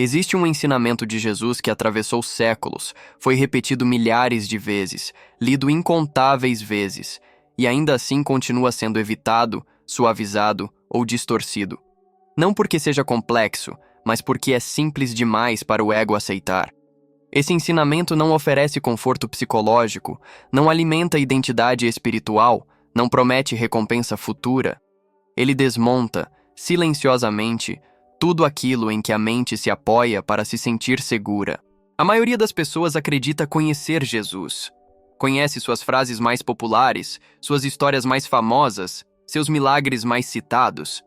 Existe um ensinamento de Jesus que atravessou séculos, foi repetido milhares de vezes, lido incontáveis vezes, e ainda assim continua sendo evitado, suavizado ou distorcido. Não porque seja complexo, mas porque é simples demais para o ego aceitar. Esse ensinamento não oferece conforto psicológico, não alimenta identidade espiritual, não promete recompensa futura. Ele desmonta, silenciosamente, tudo aquilo em que a mente se apoia para se sentir segura. A maioria das pessoas acredita conhecer Jesus. Conhece suas frases mais populares, suas histórias mais famosas, seus milagres mais citados.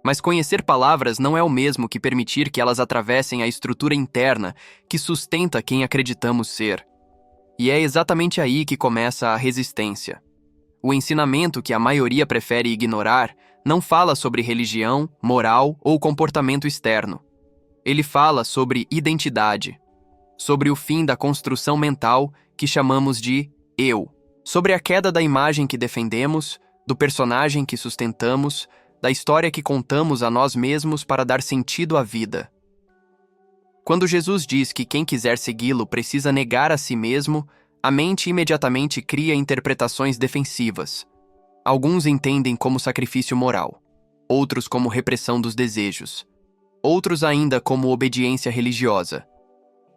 Mas conhecer palavras não é o mesmo que permitir que elas atravessem a estrutura interna que sustenta quem acreditamos ser. E é exatamente aí que começa a resistência. O ensinamento que a maioria prefere ignorar não fala sobre religião, moral ou comportamento externo. Ele fala sobre identidade, sobre o fim da construção mental que chamamos de eu, sobre a queda da imagem que defendemos, do personagem que sustentamos, da história que contamos a nós mesmos para dar sentido à vida. Quando Jesus diz que quem quiser segui-lo precisa negar a si mesmo, a mente imediatamente cria interpretações defensivas. Alguns entendem como sacrifício moral, outros como repressão dos desejos, outros ainda como obediência religiosa.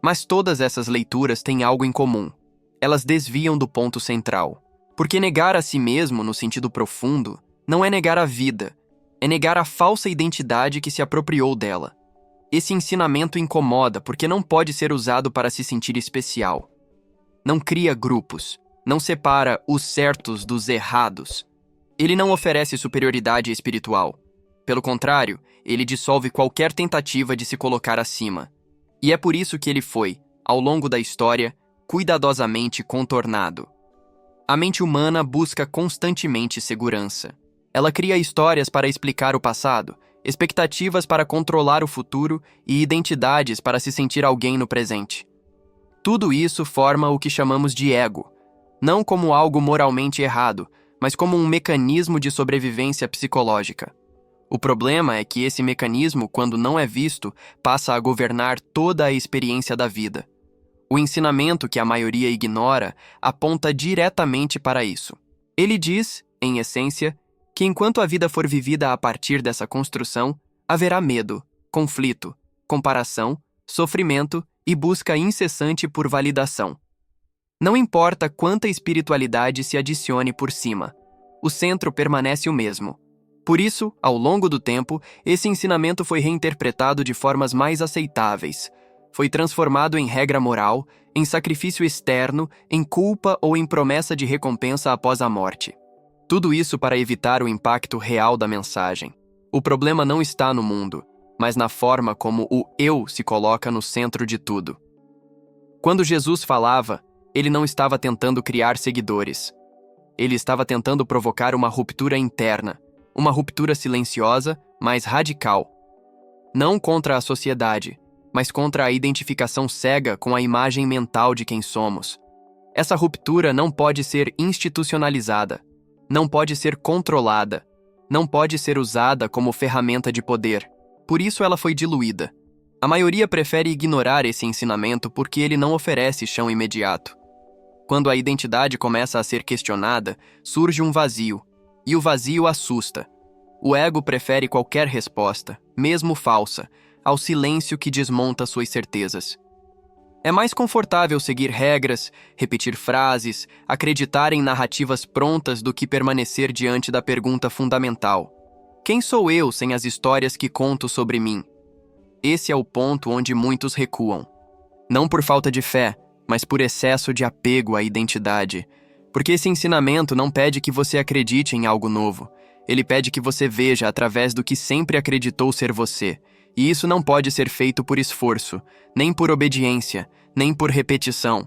Mas todas essas leituras têm algo em comum. Elas desviam do ponto central. Porque negar a si mesmo, no sentido profundo, não é negar a vida, é negar a falsa identidade que se apropriou dela. Esse ensinamento incomoda porque não pode ser usado para se sentir especial. Não cria grupos, não separa os certos dos errados. Ele não oferece superioridade espiritual. Pelo contrário, ele dissolve qualquer tentativa de se colocar acima. E é por isso que ele foi, ao longo da história, cuidadosamente contornado. A mente humana busca constantemente segurança. Ela cria histórias para explicar o passado, expectativas para controlar o futuro e identidades para se sentir alguém no presente. Tudo isso forma o que chamamos de ego, não como algo moralmente errado, mas como um mecanismo de sobrevivência psicológica. O problema é que esse mecanismo, quando não é visto, passa a governar toda a experiência da vida. O ensinamento que a maioria ignora aponta diretamente para isso. Ele diz, em essência, que enquanto a vida for vivida a partir dessa construção, haverá medo, conflito, comparação, sofrimento e busca incessante por validação. Não importa quanta espiritualidade se adicione por cima, o centro permanece o mesmo. Por isso, ao longo do tempo, esse ensinamento foi reinterpretado de formas mais aceitáveis. Foi transformado em regra moral, em sacrifício externo, em culpa ou em promessa de recompensa após a morte. Tudo isso para evitar o impacto real da mensagem. O problema não está no mundo, mas na forma como o eu se coloca no centro de tudo. Quando Jesus falava, ele não estava tentando criar seguidores. Ele estava tentando provocar uma ruptura interna, uma ruptura silenciosa, mas radical. Não contra a sociedade, mas contra a identificação cega com a imagem mental de quem somos. Essa ruptura não pode ser institucionalizada, não pode ser controlada, não pode ser usada como ferramenta de poder. Por isso ela foi diluída. A maioria prefere ignorar esse ensinamento porque ele não oferece chão imediato. Quando a identidade começa a ser questionada, surge um vazio, e o vazio assusta. O ego prefere qualquer resposta, mesmo falsa, ao silêncio que desmonta suas certezas. É mais confortável seguir regras, repetir frases, acreditar em narrativas prontas do que permanecer diante da pergunta fundamental: quem sou eu sem as histórias que conto sobre mim? Esse é o ponto onde muitos recuam. Não por falta de fé, mas por excesso de apego à identidade. Porque esse ensinamento não pede que você acredite em algo novo. Ele pede que você veja através do que sempre acreditou ser você. E isso não pode ser feito por esforço, nem por obediência, nem por repetição.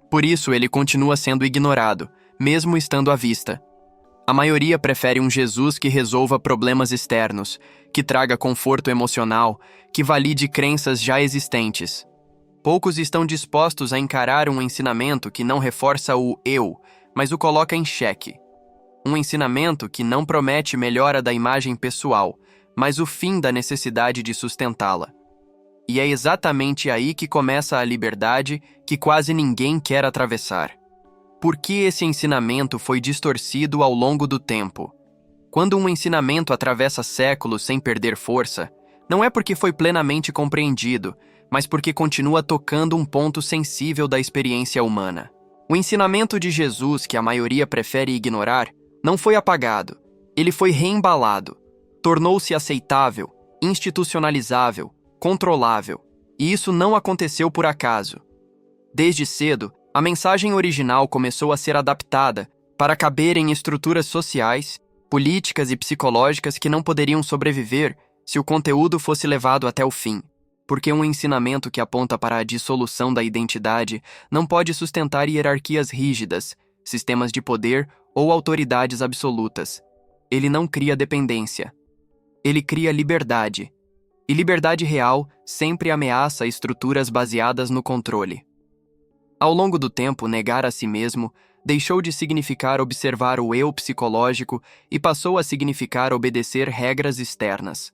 Por isso ele continua sendo ignorado, mesmo estando à vista. A maioria prefere um Jesus que resolva problemas externos, que traga conforto emocional, que valide crenças já existentes. Poucos estão dispostos a encarar um ensinamento que não reforça o eu, mas o coloca em xeque. Um ensinamento que não promete melhora da imagem pessoal, mas o fim da necessidade de sustentá-la. E é exatamente aí que começa a liberdade que quase ninguém quer atravessar. Por que esse ensinamento foi distorcido ao longo do tempo? Quando um ensinamento atravessa séculos sem perder força, não é porque foi plenamente compreendido, mas porque continua tocando um ponto sensível da experiência humana. O ensinamento de Jesus, que a maioria prefere ignorar, não foi apagado. Ele foi reembalado. Tornou-se aceitável, institucionalizável, controlável. E isso não aconteceu por acaso. Desde cedo, a mensagem original começou a ser adaptada para caber em estruturas sociais, políticas e psicológicas que não poderiam sobreviver se o conteúdo fosse levado até o fim. Porque um ensinamento que aponta para a dissolução da identidade não pode sustentar hierarquias rígidas, sistemas de poder ou autoridades absolutas. Ele não cria dependência. Ele cria liberdade. E liberdade real sempre ameaça estruturas baseadas no controle. Ao longo do tempo, negar a si mesmo deixou de significar observar o eu psicológico e passou a significar obedecer regras externas.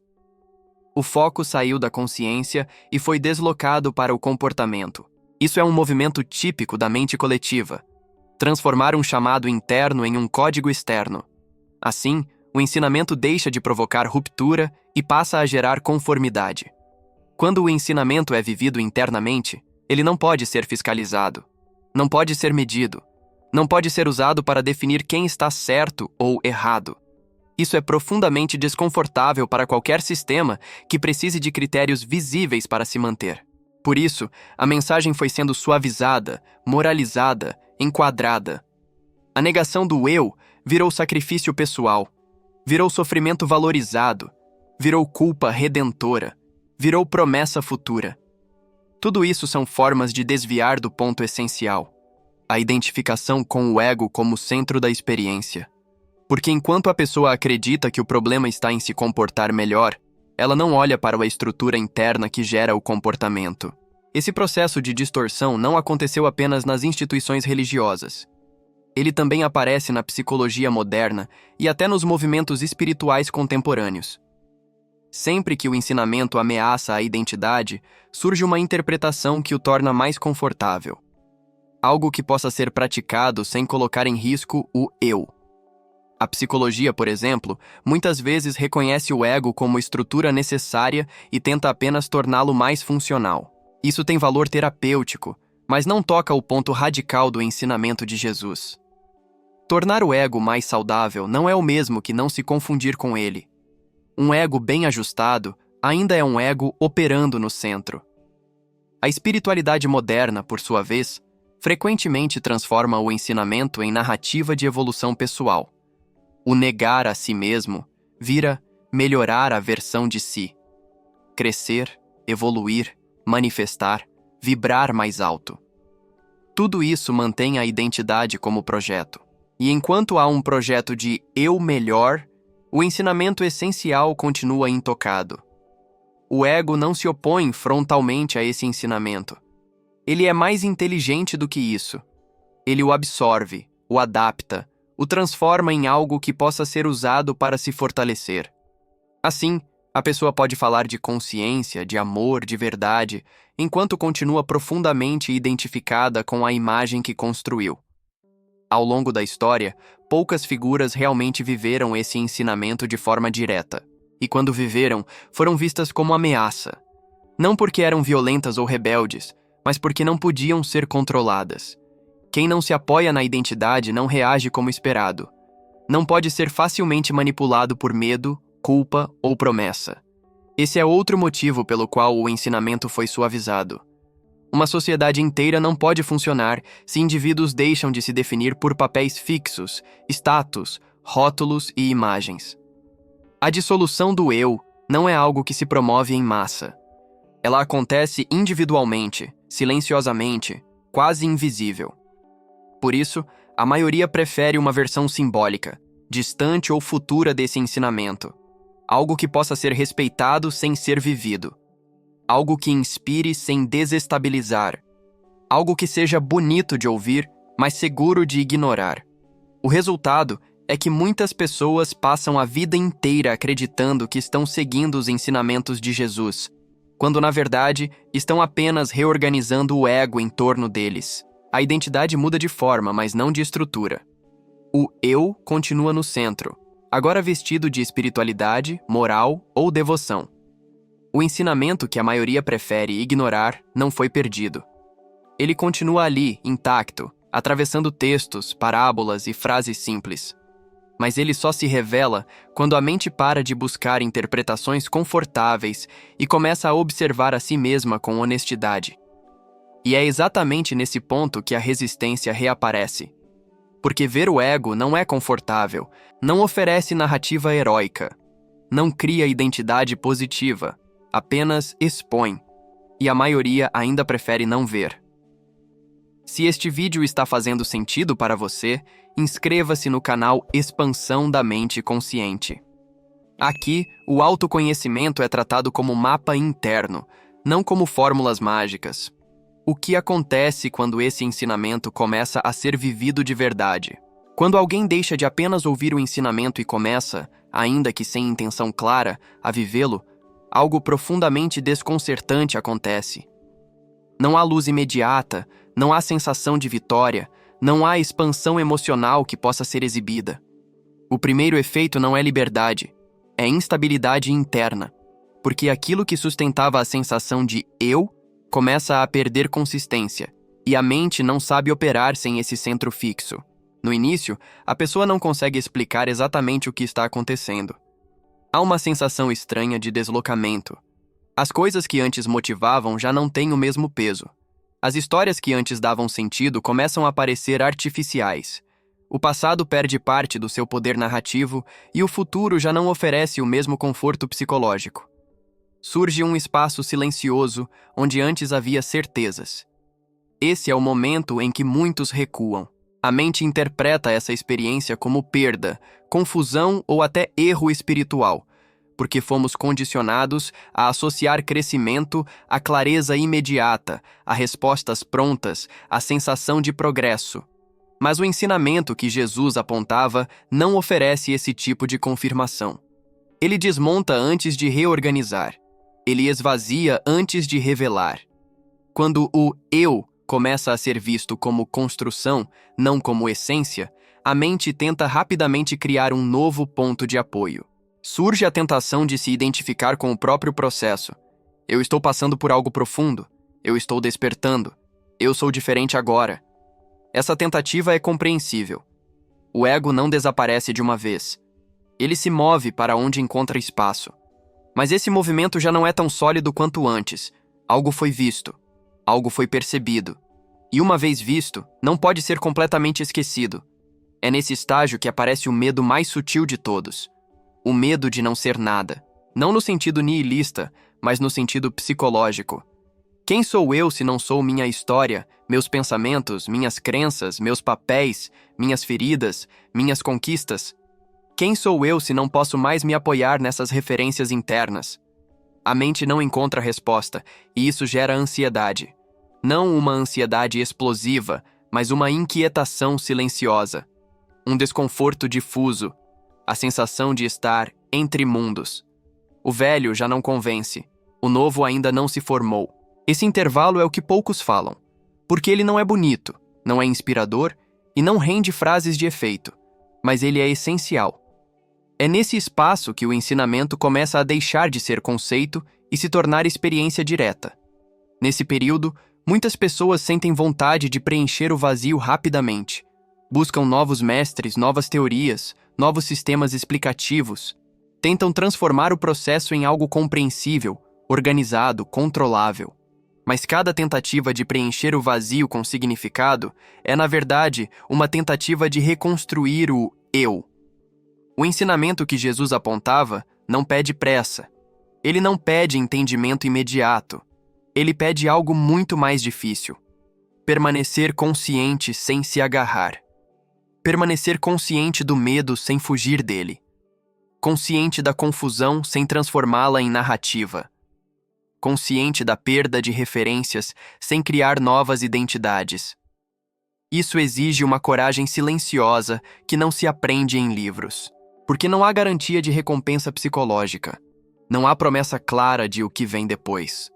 O foco saiu da consciência e foi deslocado para o comportamento. Isso é um movimento típico da mente coletiva. Transformar um chamado interno em um código externo. Assim, o ensinamento deixa de provocar ruptura e passa a gerar conformidade. Quando o ensinamento é vivido internamente, ele não pode ser fiscalizado, não pode ser medido, não pode ser usado para definir quem está certo ou errado. Isso é profundamente desconfortável para qualquer sistema que precise de critérios visíveis para se manter. Por isso, a mensagem foi sendo suavizada, moralizada, enquadrada. A negação do eu virou sacrifício pessoal, virou sofrimento valorizado, virou culpa redentora, virou promessa futura. Tudo isso são formas de desviar do ponto essencial, a identificação com o ego como centro da experiência. Porque enquanto a pessoa acredita que o problema está em se comportar melhor, ela não olha para a estrutura interna que gera o comportamento. Esse processo de distorção não aconteceu apenas nas instituições religiosas. Ele também aparece na psicologia moderna e até nos movimentos espirituais contemporâneos. Sempre que o ensinamento ameaça a identidade, surge uma interpretação que o torna mais confortável. Algo que possa ser praticado sem colocar em risco o eu. A psicologia, por exemplo, muitas vezes reconhece o ego como estrutura necessária e tenta apenas torná-lo mais funcional. Isso tem valor terapêutico, mas não toca o ponto radical do ensinamento de Jesus. Tornar o ego mais saudável não é o mesmo que não se confundir com ele. Um ego bem ajustado ainda é um ego operando no centro. A espiritualidade moderna, por sua vez, frequentemente transforma o ensinamento em narrativa de evolução pessoal. O negar a si mesmo vira melhorar a versão de si. Crescer, evoluir, manifestar, vibrar mais alto. Tudo isso mantém a identidade como projeto. E enquanto há um projeto de eu melhor, o ensinamento essencial continua intocado. O ego não se opõe frontalmente a esse ensinamento. Ele é mais inteligente do que isso. Ele o absorve, o adapta, o transforma em algo que possa ser usado para se fortalecer. Assim, a pessoa pode falar de consciência, de amor, de verdade, enquanto continua profundamente identificada com a imagem que construiu. Ao longo da história, poucas figuras realmente viveram esse ensinamento de forma direta, e quando viveram, foram vistas como ameaça. Não porque eram violentas ou rebeldes, mas porque não podiam ser controladas. Quem não se apoia na identidade não reage como esperado. Não pode ser facilmente manipulado por medo, culpa ou promessa. Esse é outro motivo pelo qual o ensinamento foi suavizado. Uma sociedade inteira não pode funcionar se indivíduos deixam de se definir por papéis fixos, status, rótulos e imagens. A dissolução do eu não é algo que se promove em massa. Ela acontece individualmente, silenciosamente, quase invisível. Por isso, a maioria prefere uma versão simbólica, distante ou futura desse ensinamento. Algo que possa ser respeitado sem ser vivido. Algo que inspire sem desestabilizar. Algo que seja bonito de ouvir, mas seguro de ignorar. O resultado é que muitas pessoas passam a vida inteira acreditando que estão seguindo os ensinamentos de Jesus, quando na verdade estão apenas reorganizando o ego em torno deles. A identidade muda de forma, mas não de estrutura. O eu continua no centro, agora vestido de espiritualidade, moral ou devoção. O ensinamento que a maioria prefere ignorar não foi perdido. Ele continua ali, intacto, atravessando textos, parábolas e frases simples. Mas ele só se revela quando a mente para de buscar interpretações confortáveis e começa a observar a si mesma com honestidade. E é exatamente nesse ponto que a resistência reaparece. Porque ver o ego não é confortável, não oferece narrativa heróica, não cria identidade positiva, apenas expõe. E a maioria ainda prefere não ver. Se este vídeo está fazendo sentido para você, inscreva-se no canal Expansão da Mente Consciente. Aqui, o autoconhecimento é tratado como mapa interno, não como fórmulas mágicas. O que acontece quando esse ensinamento começa a ser vivido de verdade? Quando alguém deixa de apenas ouvir o ensinamento e começa, ainda que sem intenção clara, a vivê-lo, algo profundamente desconcertante acontece. Não há luz imediata, não há sensação de vitória, não há expansão emocional que possa ser exibida. O primeiro efeito não é liberdade, é instabilidade interna, porque aquilo que sustentava a sensação de eu começa a perder consistência, e a mente não sabe operar sem esse centro fixo. No início, a pessoa não consegue explicar exatamente o que está acontecendo. Há uma sensação estranha de deslocamento. As coisas que antes motivavam já não têm o mesmo peso. As histórias que antes davam sentido começam a parecer artificiais. O passado perde parte do seu poder narrativo e o futuro já não oferece o mesmo conforto psicológico. Surge um espaço silencioso onde antes havia certezas. Esse é o momento em que muitos recuam. A mente interpreta essa experiência como perda, confusão ou até erro espiritual, porque fomos condicionados a associar crescimento à clareza imediata, a respostas prontas, à sensação de progresso. Mas o ensinamento que Jesus apontava não oferece esse tipo de confirmação. Ele desmonta antes de reorganizar. Ele esvazia antes de revelar. Quando o eu começa a ser visto como construção, não como essência, a mente tenta rapidamente criar um novo ponto de apoio. Surge a tentação de se identificar com o próprio processo. Eu estou passando por algo profundo. Eu estou despertando. Eu sou diferente agora. Essa tentativa é compreensível. O ego não desaparece de uma vez. Ele se move para onde encontra espaço. Mas esse movimento já não é tão sólido quanto antes. Algo foi visto. Algo foi percebido. E uma vez visto, não pode ser completamente esquecido. É nesse estágio que aparece o medo mais sutil de todos. O medo de não ser nada. Não no sentido nihilista, mas no sentido psicológico. Quem sou eu se não sou minha história, meus pensamentos, minhas crenças, meus papéis, minhas feridas, minhas conquistas? Quem sou eu se não posso mais me apoiar nessas referências internas? A mente não encontra resposta, e isso gera ansiedade. Não uma ansiedade explosiva, mas uma inquietação silenciosa. Um desconforto difuso, a sensação de estar entre mundos. O velho já não convence, o novo ainda não se formou. Esse intervalo é o que poucos falam, porque ele não é bonito, não é inspirador e não rende frases de efeito, mas ele é essencial. É nesse espaço que o ensinamento começa a deixar de ser conceito e se tornar experiência direta. Nesse período, muitas pessoas sentem vontade de preencher o vazio rapidamente. Buscam novos mestres, novas teorias, novos sistemas explicativos. Tentam transformar o processo em algo compreensível, organizado, controlável. Mas cada tentativa de preencher o vazio com significado é, na verdade, uma tentativa de reconstruir o eu. O ensinamento que Jesus apontava não pede pressa. Ele não pede entendimento imediato. Ele pede algo muito mais difícil. Permanecer consciente sem se agarrar. Permanecer consciente do medo sem fugir dele. Consciente da confusão sem transformá-la em narrativa. Consciente da perda de referências sem criar novas identidades. Isso exige uma coragem silenciosa que não se aprende em livros. Porque não há garantia de recompensa psicológica. Não há promessa clara de o que vem depois.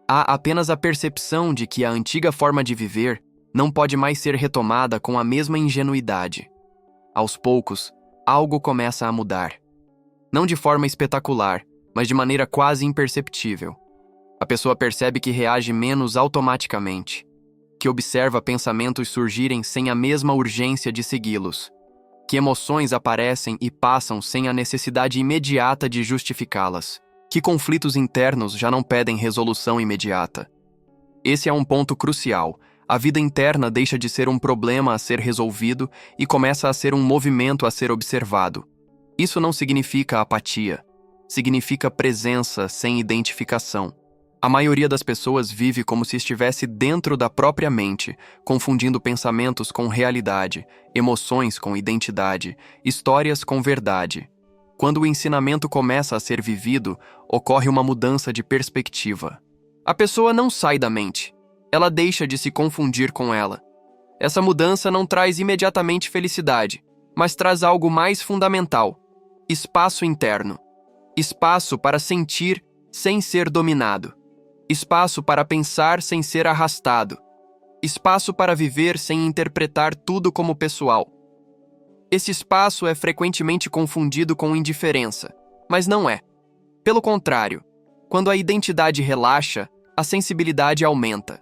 Há apenas a percepção de que a antiga forma de viver não pode mais ser retomada com a mesma ingenuidade. Aos poucos, algo começa a mudar. Não de forma espetacular, mas de maneira quase imperceptível. A pessoa percebe que reage menos automaticamente, que observa pensamentos surgirem sem a mesma urgência de segui-los, que emoções aparecem e passam sem a necessidade imediata de justificá-las, que conflitos internos já não pedem resolução imediata. Esse é um ponto crucial. A vida interna deixa de ser um problema a ser resolvido e começa a ser um movimento a ser observado. Isso não significa apatia, significa presença sem identificação. A maioria das pessoas vive como se estivesse dentro da própria mente, confundindo pensamentos com realidade, emoções com identidade, histórias com verdade. Quando o ensinamento começa a ser vivido, ocorre uma mudança de perspectiva. A pessoa não sai da mente, ela deixa de se confundir com ela. Essa mudança não traz imediatamente felicidade, mas traz algo mais fundamental: espaço interno. Espaço para sentir sem ser dominado. Espaço para pensar sem ser arrastado. Espaço para viver sem interpretar tudo como pessoal. Esse espaço é frequentemente confundido com indiferença, mas não é. Pelo contrário, quando a identidade relaxa, a sensibilidade aumenta.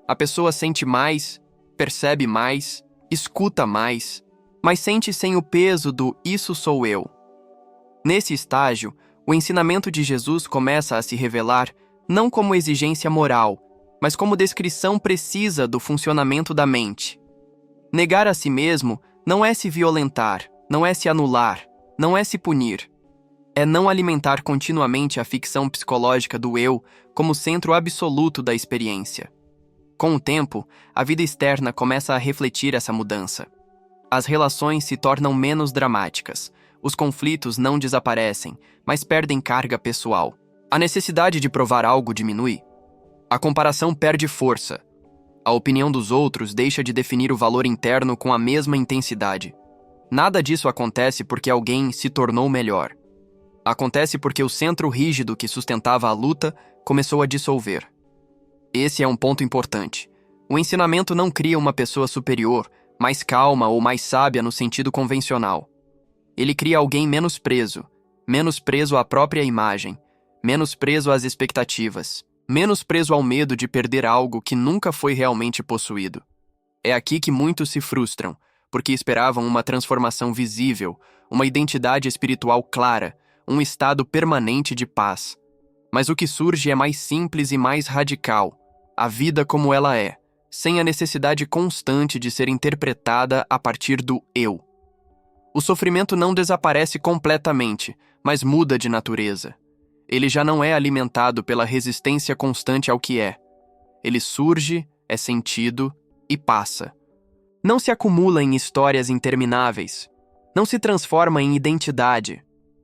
A pessoa sente mais, percebe mais, escuta mais, mas sente sem o peso do "isso sou eu". Nesse estágio, o ensinamento de Jesus começa a se revelar não como exigência moral, mas como descrição precisa do funcionamento da mente. Negar a si mesmo não é se violentar, não é se anular, não é se punir. É não alimentar continuamente a ficção psicológica do eu como centro absoluto da experiência. Com o tempo, a vida externa começa a refletir essa mudança. As relações se tornam menos dramáticas. Os conflitos não desaparecem, mas perdem carga pessoal. A necessidade de provar algo diminui. A comparação perde força. A opinião dos outros deixa de definir o valor interno com a mesma intensidade. Nada disso acontece porque alguém se tornou melhor. Acontece porque o centro rígido que sustentava a luta começou a dissolver. Esse é um ponto importante. O ensinamento não cria uma pessoa superior, mais calma ou mais sábia no sentido convencional. Ele cria alguém menos preso à própria imagem, menos preso às expectativas, menos preso ao medo de perder algo que nunca foi realmente possuído. É aqui que muitos se frustram, porque esperavam uma transformação visível, uma identidade espiritual clara, um estado permanente de paz. Mas o que surge é mais simples e mais radical, a vida como ela é, sem a necessidade constante de ser interpretada a partir do eu. O sofrimento não desaparece completamente, mas muda de natureza. Ele já não é alimentado pela resistência constante ao que é. Ele surge, é sentido e passa. Não se acumula em histórias intermináveis. Não se transforma em identidade.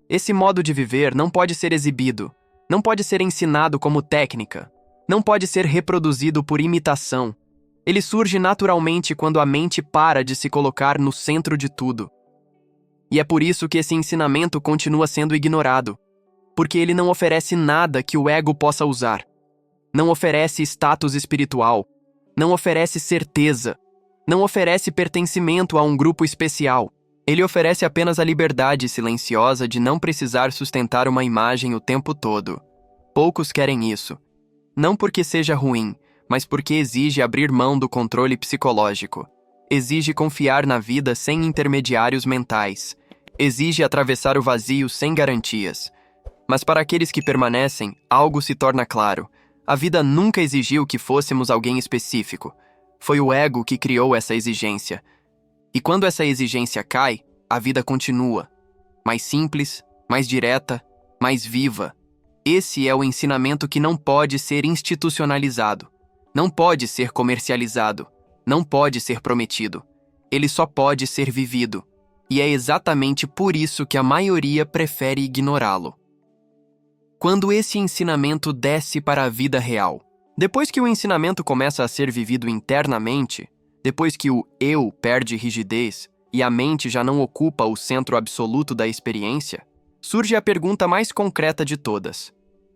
Esse modo de viver não pode ser exibido, não pode ser ensinado como técnica, não pode ser reproduzido por imitação. Ele surge naturalmente quando a mente para de se colocar no centro de tudo. E é por isso que esse ensinamento continua sendo ignorado, porque ele não oferece nada que o ego possa usar. Não oferece status espiritual, não oferece certeza, não oferece pertencimento a um grupo especial. Ele oferece apenas a liberdade silenciosa de não precisar sustentar uma imagem o tempo todo. Poucos querem isso. Não porque seja ruim, mas porque exige abrir mão do controle psicológico. Exige confiar na vida sem intermediários mentais. Exige atravessar o vazio sem garantias. Mas para aqueles que permanecem, algo se torna claro. A vida nunca exigiu que fôssemos alguém específico. Foi o ego que criou essa exigência. E quando essa exigência cai, a vida continua. Mais simples, mais direta, mais viva. Esse é o ensinamento que não pode ser institucionalizado. Não pode ser comercializado. Não pode ser prometido. Ele só pode ser vivido. E é exatamente por isso que a maioria prefere ignorá-lo. Quando esse ensinamento desce para a vida real, depois que o ensinamento começa a ser vivido internamente, depois que o eu perde rigidez e a mente já não ocupa o centro absoluto da experiência, surge a pergunta mais concreta de todas: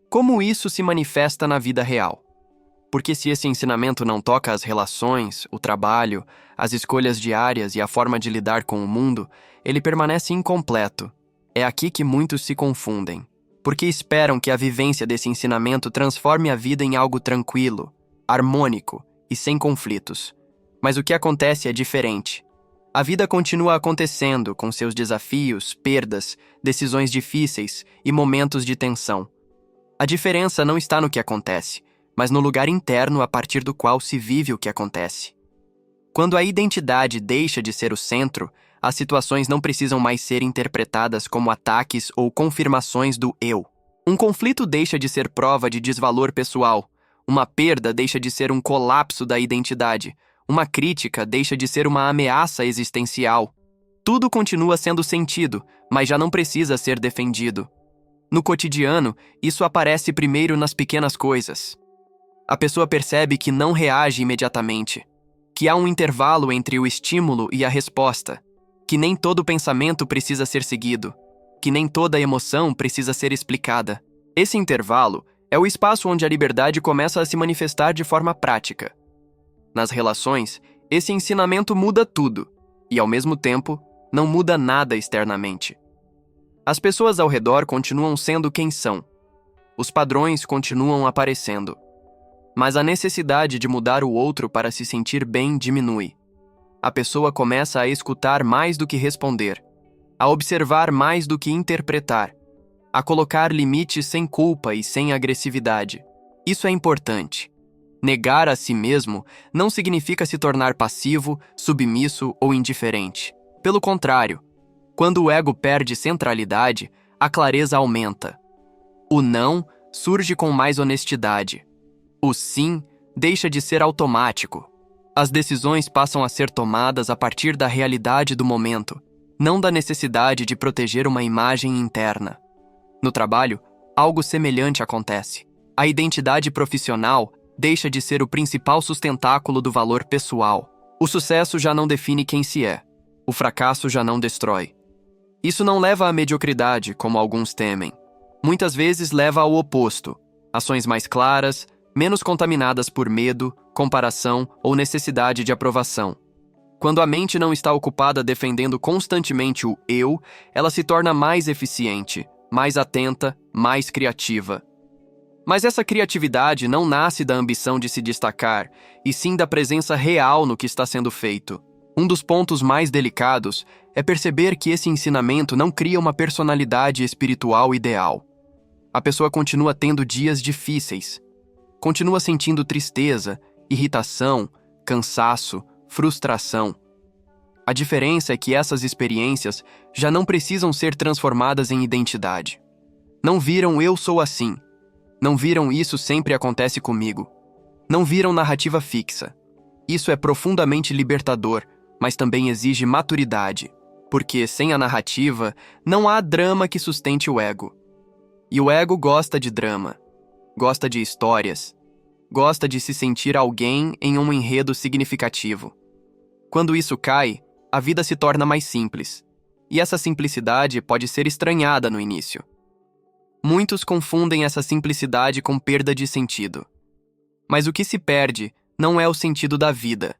como isso se manifesta na vida real? Porque se esse ensinamento não toca as relações, o trabalho, as escolhas diárias e a forma de lidar com o mundo, ele permanece incompleto. É aqui que muitos se confundem, porque esperam que a vivência desse ensinamento transforme a vida em algo tranquilo, harmônico e sem conflitos. Mas o que acontece é diferente. A vida continua acontecendo com seus desafios, perdas, decisões difíceis e momentos de tensão. A diferença não está no que acontece, mas no lugar interno a partir do qual se vive o que acontece. Quando a identidade deixa de ser o centro, as situações não precisam mais ser interpretadas como ataques ou confirmações do eu. Um conflito deixa de ser prova de desvalor pessoal, uma perda deixa de ser um colapso da identidade, uma crítica deixa de ser uma ameaça existencial. Tudo continua sendo sentido, mas já não precisa ser defendido. No cotidiano, isso aparece primeiro nas pequenas coisas. A pessoa percebe que não reage imediatamente, que há um intervalo entre o estímulo e a resposta, que nem todo pensamento precisa ser seguido, que nem toda emoção precisa ser explicada. Esse intervalo é o espaço onde a liberdade começa a se manifestar de forma prática. Nas relações, esse ensinamento muda tudo, e ao mesmo tempo, não muda nada externamente. As pessoas ao redor continuam sendo quem são. Os padrões continuam aparecendo. Mas a necessidade de mudar o outro para se sentir bem diminui. A pessoa começa a escutar mais do que responder, a observar mais do que interpretar, a colocar limites sem culpa e sem agressividade. Isso é importante. Negar a si mesmo não significa se tornar passivo, submisso ou indiferente. Pelo contrário, quando o ego perde centralidade, a clareza aumenta. O não surge com mais honestidade. O sim deixa de ser automático. As decisões passam a ser tomadas a partir da realidade do momento, não da necessidade de proteger uma imagem interna. No trabalho, algo semelhante acontece. A identidade profissional deixa de ser o principal sustentáculo do valor pessoal. O sucesso já não define quem se é. O fracasso já não destrói. Isso não leva à mediocridade, como alguns temem. Muitas vezes leva ao oposto. Ações mais claras, menos contaminadas por medo, comparação ou necessidade de aprovação. Quando a mente não está ocupada defendendo constantemente o eu, ela se torna mais eficiente, mais atenta, mais criativa. Mas essa criatividade não nasce da ambição de se destacar, e sim da presença real no que está sendo feito. Um dos pontos mais delicados é perceber que esse ensinamento não cria uma personalidade espiritual ideal. A pessoa continua tendo dias difíceis, continua sentindo tristeza, irritação, cansaço, frustração. A diferença é que essas experiências já não precisam ser transformadas em identidade. Não viram "eu sou assim", não viram "isso sempre acontece comigo", não viram narrativa fixa. Isso é profundamente libertador, mas também exige maturidade, porque sem a narrativa não há drama que sustente o ego. E o ego gosta de drama. Gosta de histórias, gosta de se sentir alguém em um enredo significativo. Quando isso cai, a vida se torna mais simples, e essa simplicidade pode ser estranhada no início. Muitos confundem essa simplicidade com perda de sentido. Mas o que se perde não é o sentido da vida,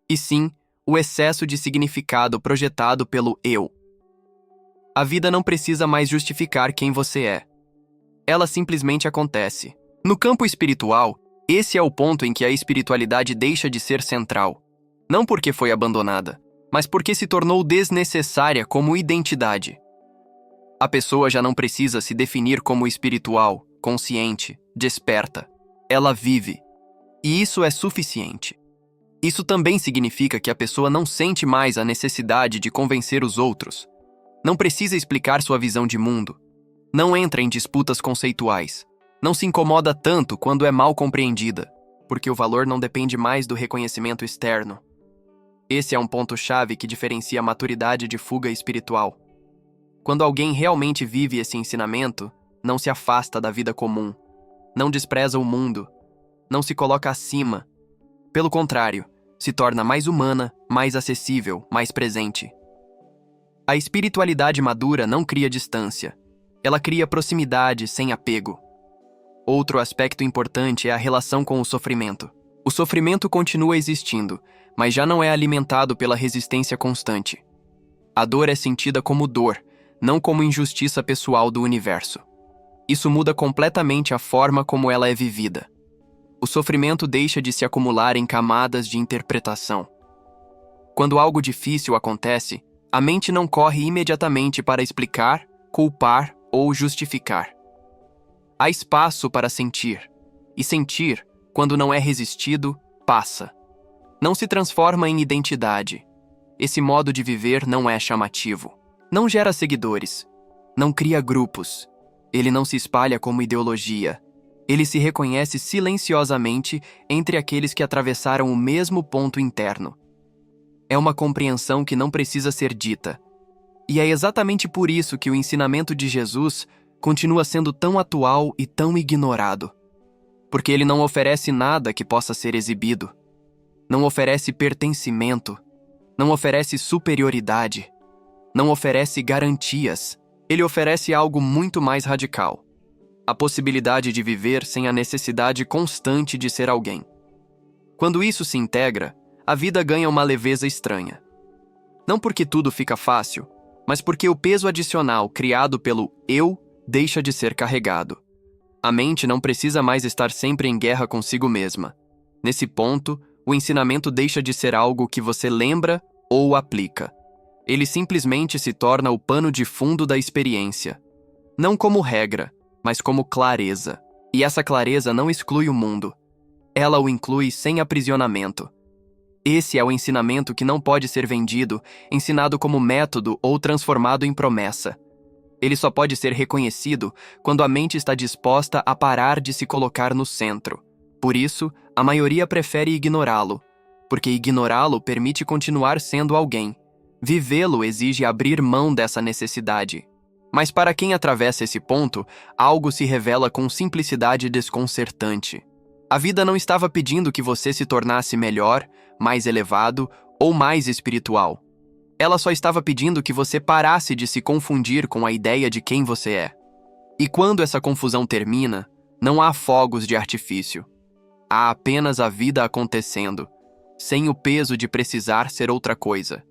e sim o excesso de significado projetado pelo eu. A vida não precisa mais justificar quem você é. Ela simplesmente acontece. No campo espiritual, esse é o ponto em que a espiritualidade deixa de ser central. Não porque foi abandonada, mas porque se tornou desnecessária como identidade. A pessoa já não precisa se definir como espiritual, consciente, desperta. Ela vive. E isso é suficiente. Isso também significa que a pessoa não sente mais a necessidade de convencer os outros. Não precisa explicar sua visão de mundo. Não entra em disputas conceituais. Não se incomoda tanto quando é mal compreendida, porque o valor não depende mais do reconhecimento externo. Esse é um ponto-chave que diferencia a maturidade de fuga espiritual. Quando alguém realmente vive esse ensinamento, não se afasta da vida comum, não despreza o mundo, não se coloca acima. Pelo contrário, se torna mais humana, mais acessível, mais presente. A espiritualidade madura não cria distância. Ela cria proximidade sem apego. Outro aspecto importante é a relação com o sofrimento. O sofrimento continua existindo, mas já não é alimentado pela resistência constante. A dor é sentida como dor, não como injustiça pessoal do universo. Isso muda completamente a forma como ela é vivida. O sofrimento deixa de se acumular em camadas de interpretação. Quando algo difícil acontece, a mente não corre imediatamente para explicar, culpar ou justificar. Há espaço para sentir, e sentir, quando não é resistido, passa. Não se transforma em identidade. Esse modo de viver não é chamativo. Não gera seguidores. Não cria grupos. Ele não se espalha como ideologia. Ele se reconhece silenciosamente entre aqueles que atravessaram o mesmo ponto interno. É uma compreensão que não precisa ser dita. E é exatamente por isso que o ensinamento de Jesus continua sendo tão atual e tão ignorado. Porque ele não oferece nada que possa ser exibido. Não oferece pertencimento. Não oferece superioridade. Não oferece garantias. Ele oferece algo muito mais radical. A possibilidade de viver sem a necessidade constante de ser alguém. Quando isso se integra, a vida ganha uma leveza estranha. Não porque tudo fica fácil, mas porque o peso adicional criado pelo eu deixa de ser carregado. A mente não precisa mais estar sempre em guerra consigo mesma. Nesse ponto, o ensinamento deixa de ser algo que você lembra ou aplica. Ele simplesmente se torna o pano de fundo da experiência. Não como regra, mas como clareza. E essa clareza não exclui o mundo. Ela o inclui sem aprisionamento. Esse é o ensinamento que não pode ser vendido, ensinado como método ou transformado em promessa. Ele só pode ser reconhecido quando a mente está disposta a parar de se colocar no centro. Por isso, a maioria prefere ignorá-lo, porque ignorá-lo permite continuar sendo alguém. Vivê-lo exige abrir mão dessa necessidade. Mas para quem atravessa esse ponto, algo se revela com simplicidade desconcertante. A vida não estava pedindo que você se tornasse melhor, mais elevado ou mais espiritual. Ela só estava pedindo que você parasse de se confundir com a ideia de quem você é. E quando essa confusão termina, não há fogos de artifício. Há apenas a vida acontecendo, sem o peso de precisar ser outra coisa.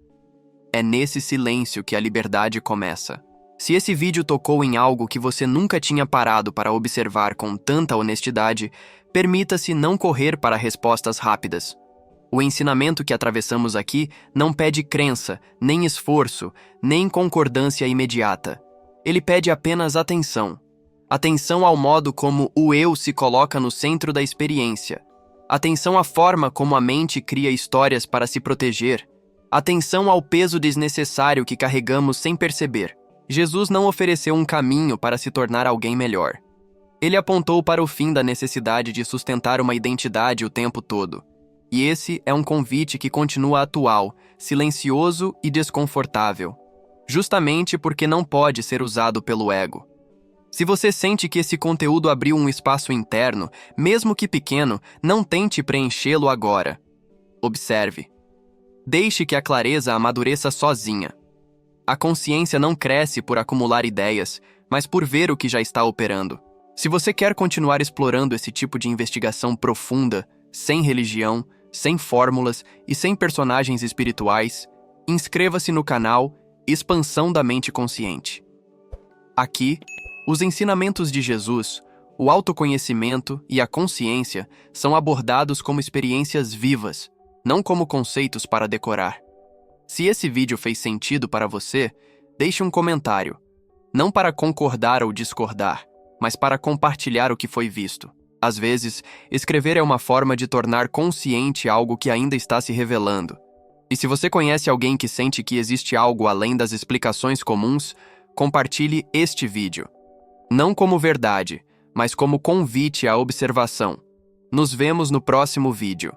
É nesse silêncio que a liberdade começa. Se esse vídeo tocou em algo que você nunca tinha parado para observar com tanta honestidade, permita-se não correr para respostas rápidas. O ensinamento que atravessamos aqui não pede crença, nem esforço, nem concordância imediata. Ele pede apenas atenção. Atenção ao modo como o eu se coloca no centro da experiência. Atenção à forma como a mente cria histórias para se proteger. Atenção ao peso desnecessário que carregamos sem perceber. Jesus não ofereceu um caminho para se tornar alguém melhor. Ele apontou para o fim da necessidade de sustentar uma identidade o tempo todo. E esse é um convite que continua atual, silencioso e desconfortável, justamente porque não pode ser usado pelo ego. Se você sente que esse conteúdo abriu um espaço interno, mesmo que pequeno, não tente preenchê-lo agora. Observe. Deixe que a clareza amadureça sozinha. A consciência não cresce por acumular ideias, mas por ver o que já está operando. Se você quer continuar explorando esse tipo de investigação profunda, sem religião, sem fórmulas e sem personagens espirituais, inscreva-se no canal Expansão da Mente Consciente. Aqui, os ensinamentos de Jesus, o autoconhecimento e a consciência são abordados como experiências vivas, não como conceitos para decorar. Se esse vídeo fez sentido para você, deixe um comentário, não para concordar ou discordar, mas para compartilhar o que foi visto. Às vezes, escrever é uma forma de tornar consciente algo que ainda está se revelando. E se você conhece alguém que sente que existe algo além das explicações comuns, compartilhe este vídeo. Não como verdade, mas como convite à observação. Nos vemos no próximo vídeo.